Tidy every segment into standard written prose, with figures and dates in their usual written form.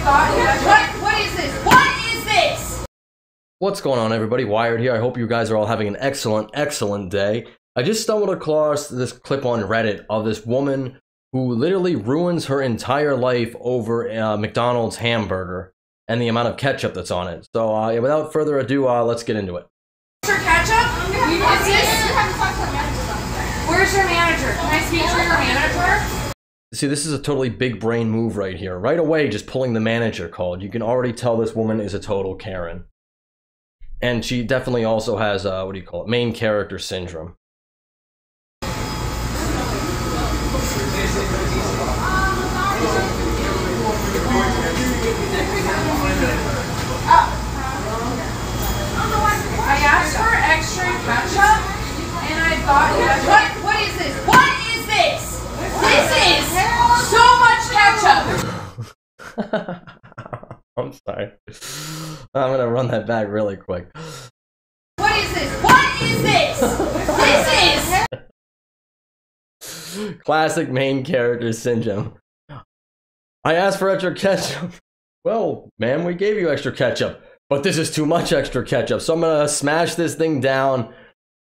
What is this? What is this? What's going on, everybody? Wired here. I hope you guys are all having an excellent day. I just stumbled across this clip on Reddit of this woman who literally ruins her entire life over a McDonald's hamburger and the amount of ketchup that's on it. So yeah, without further ado, let's get into it. Mr. Ketchup? Is this? Where's your manager? Can I speak to your manager? See, this is a totally big brain move right here. Right away, just pulling the manager card. You can already tell this woman is a total Karen. And she definitely also has, what do you call it, main character syndrome. I asked for extra ketchup, and I thought, what is this? What is this? This is so much ketchup! I'm sorry. I'm gonna run that back really quick. What is this? What is this? This is... Classic main character syndrome. I asked for extra ketchup. Well, ma'am, we gave you extra ketchup. But this is too much extra ketchup, so I'm gonna smash this thing down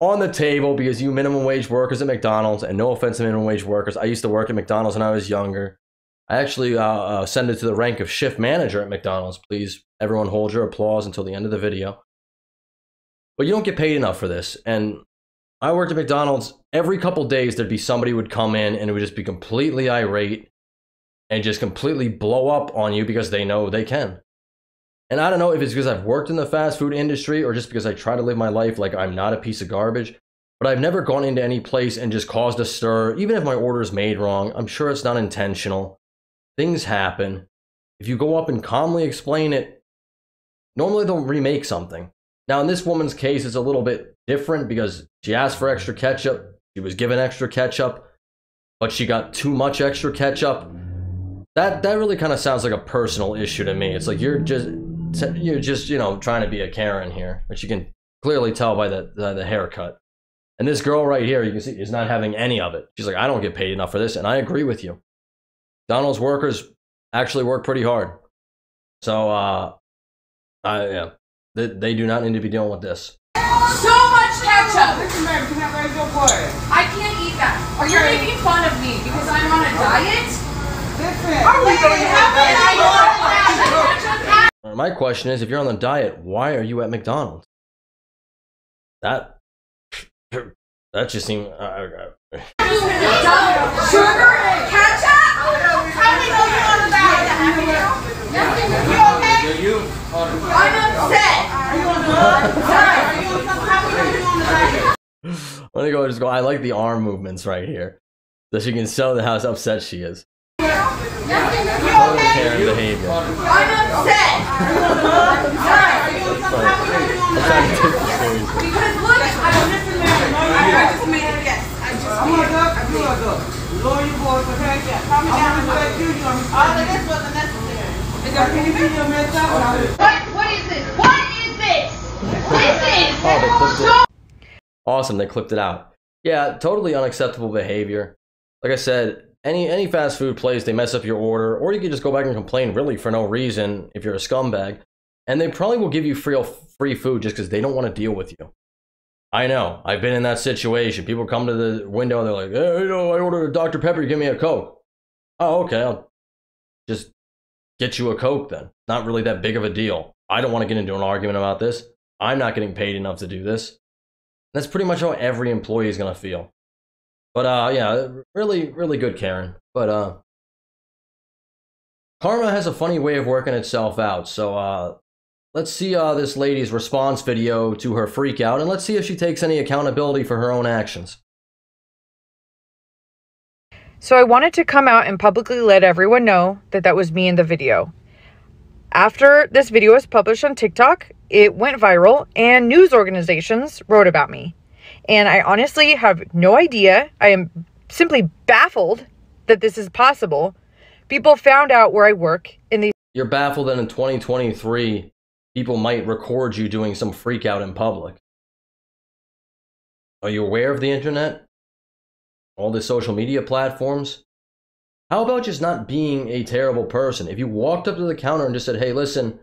on the table because you minimum wage workers at McDonald's, and no offense to minimum wage workers, I used to work at McDonald's when I was younger. I actually ascended to the rank of shift manager at McDonald's. Please, everyone hold your applause until the end of the video. But you don't get paid enough for this, and I worked at McDonald's. Every couple days there'd be somebody would come in and it would just be completely irate and just completely blow up on you because they know they can. And I don't know if it's because I've worked in the fast food industry or just because I try to live my life like I'm not a piece of garbage. But I've never gone into any place and just caused a stir, even if my order is made wrong. I'm sure it's not intentional. Things happen. If you go up and calmly explain it, normally they'll remake something. Now, in this woman's case, it's a little bit different because she asked for extra ketchup. She was given extra ketchup, but she got too much extra ketchup. That really kind of sounds like a personal issue to me. It's like you're just, you know, trying to be a Karen here, which you can clearly tell by the haircut. And this girl right here, you can see, is not having any of it. She's like, I don't get paid enough for this, and I agree with you. McDonald's workers actually work pretty hard. So, yeah, they do not need to be dealing with this. So much ketchup! I can't eat that. Or you're making fun of me because I'm on a diet? My question is, if you're on the diet, why are you at McDonald's? That just seems... Sugar? Ketchup? How do we know you're on the diet? You okay? I'm upset. Are you on the diet? How do we know you're on the diet? Let me go, I like the arm movements right here. So she can show how upset she is. Karen behavior. I'm upset. I'm trying to take this seriously. Because look, I just made it. Yes, I just made it. Lower your voice, okay? Calm me down. All of this wasn't necessary. What is this? What is this? This is oh, they clipped it. Awesome, they clipped it out. Yeah, totally unacceptable behavior. Like I said, any fast food place, they mess up your order, or you can just go back and complain really for no reason if you're a scumbag, and they probably will give you free food just because they don't want to deal with you. I know, I've been in that situation. People come to the window and they're like, hey, you know, I ordered a Dr. Pepper, give me a Coke. Oh, okay, I'll just get you a Coke then. Not really that big of a deal. I don't want to get into an argument about this. I'm not getting paid enough to do this. That's pretty much how every employee is going to feel. But yeah, really good Karen. But karma has a funny way of working itself out. So let's see this lady's response video to her freak out, and let's see if she takes any accountability for her own actions. So I wanted to come out and publicly let everyone know that that was me in the video. After this video was published on TikTok, it went viral and news organizations wrote about me. And I honestly have no idea. I am simply baffled that this is possible. People found out where I work in these... You're baffled that in 2023, people might record you doing some freak out in public. Are you aware of the internet? All the social media platforms? How about just not being a terrible person? If you walked up to the counter and just said, hey, listen,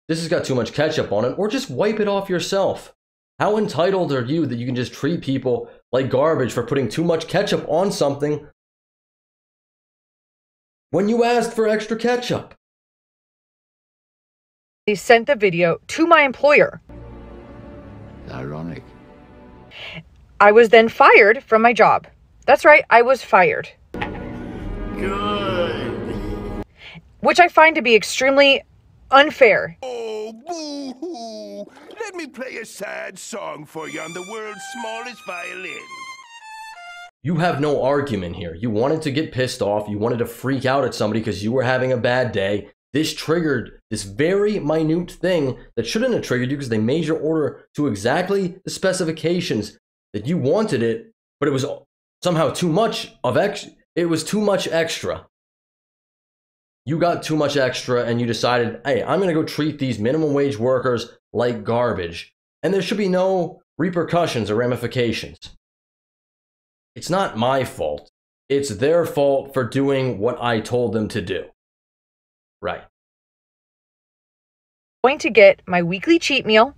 this has got too much ketchup on it, or just wipe it off yourself. How entitled are you that you can just treat people like garbage for putting too much ketchup on something when you asked for extra ketchup? They sent the video to my employer. Ironic. I was then fired from my job. That's right, I was fired. Good. Which I find to be extremely unfair. Oh, boo-hoo. Let me play a sad song for you on the world's smallest violin. You have no argument here. You wanted to get pissed off. You wanted to freak out at somebody because you were having a bad day. This triggered this very minute thing that shouldn't have triggered you because they made your order to exactly the specifications that you wanted it, but it was somehow too much of extra. It was too much extra. You got too much extra and you decided, hey, I'm going to go treat these minimum wage workers like garbage. And there should be no repercussions or ramifications. It's not my fault. It's their fault for doing what I told them to do. Right. Going to get my weekly cheat meal,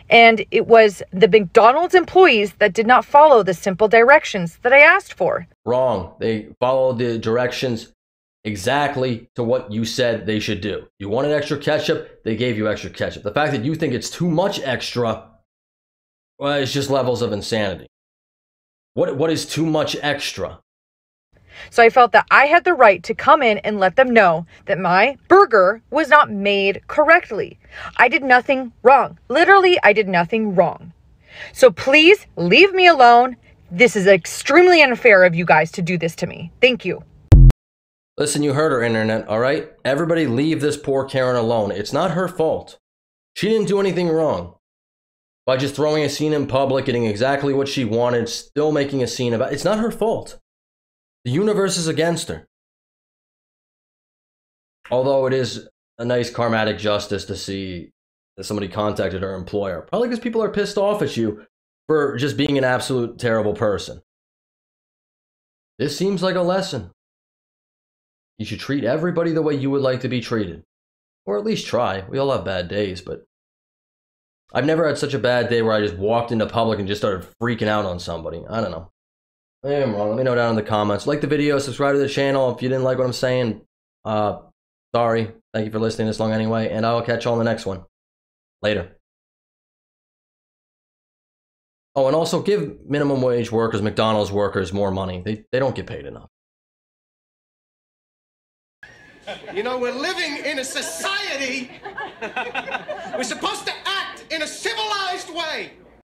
and it was the McDonald's employees that did not follow the simple directions that I asked for. Wrong. They followed the directions exactly to what you said they should do. You wanted extra ketchup, they gave you extra ketchup. The fact that you think it's too much extra, well, it's just levels of insanity. What is too much extra? So I felt that I had the right to come in and let them know that my burger was not made correctly. I did nothing wrong. Literally, I did nothing wrong. So please leave me alone. This is extremely unfair of you guys to do this to me. Thank you. Listen, you heard her, internet, all right? Everybody leave this poor Karen alone. It's not her fault. She didn't do anything wrong. By just throwing a scene in public, getting exactly what she wanted, still making a scene about it. It's not her fault. The universe is against her. Although it is a nice karmatic justice to see that somebody contacted her employer. Probably because people are pissed off at you for just being an absolute terrible person. This seems like a lesson. You should treat everybody the way you would like to be treated. Or at least try. We all have bad days, but I've never had such a bad day where I just walked into public and just started freaking out on somebody. I don't know. Maybe I'm wrong. Let me know down in the comments. Like the video, subscribe to the channel. If you didn't like what I'm saying, sorry. Thank you for listening this long anyway, and I'll catch you on the next one. Later. Oh, and also give minimum wage workers, McDonald's workers, more money. They don't get paid enough. You know, we're living in a society. We're supposed to act in a civilized way.